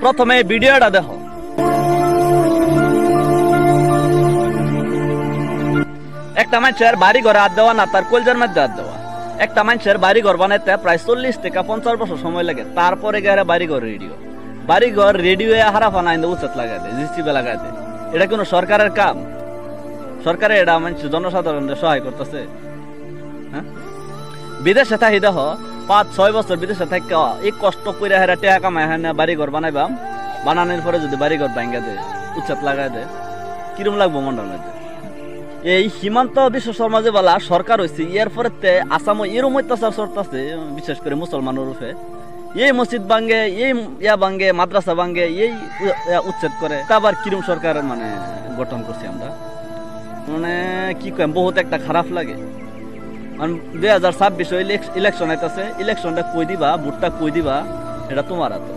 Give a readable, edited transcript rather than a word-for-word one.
প্রথমে ভিডিওটা দেখো। একটা মানুষের বাড়ি ঘরে হাত দেওয়া না তার কলজার মধ্যে হাত দেওয়া। একটা মানুষের বাড়ি ঘর বানাইতে প্রায় 40 থেকে 50 বছর সময় লাগে, তারপরে গেলে বাড়িঘর রেডিও হারা ফানা উচিত লাগাই দেয়, জিসিবে লাগাই দেয়। এটা কোনো সরকারের কাম? সরকারে এটা মানুষ জনসাধারণের সহায় করতেছে? হ্যাঁ, বিদেশে থাকি দেখো 5-6 বছর বিদেশে থাকি এই কষ্ট করে হেরা টাকা কামাই হ্যাঁ বাড়ি ঘর বানাইবাম, বানানোর পরে যদি বাড়ি ঘর ভাঙ্গা দেয়, উচ্ছেদ লাগাই দেয়, কিরম লাগবো মন্ডল মধ্যে? এই হিমন্ত বিশ্ব শর্মা যে বলা সরকার হয়েছে, এর পরে আসামও এরম অত্যাচার চলতেছে, বিশেষ করে মুসলমানের রূপে। এই মসজিদ ভাঙ্গে, এই ভাঙ্গে, মাদ্রাসা ভাঙ্গে, এই উচ্ছেদ করে। আবার কিরম সরকার মানে গঠন করছি আমরা, মানে কি কয়, বহুত একটা খারাপ লাগে। 2026 ইলেকশন আইতাছে, ইলেকশনটা কই দিবা, ভোটটা কই দিবা, এটা তোমার হাতে।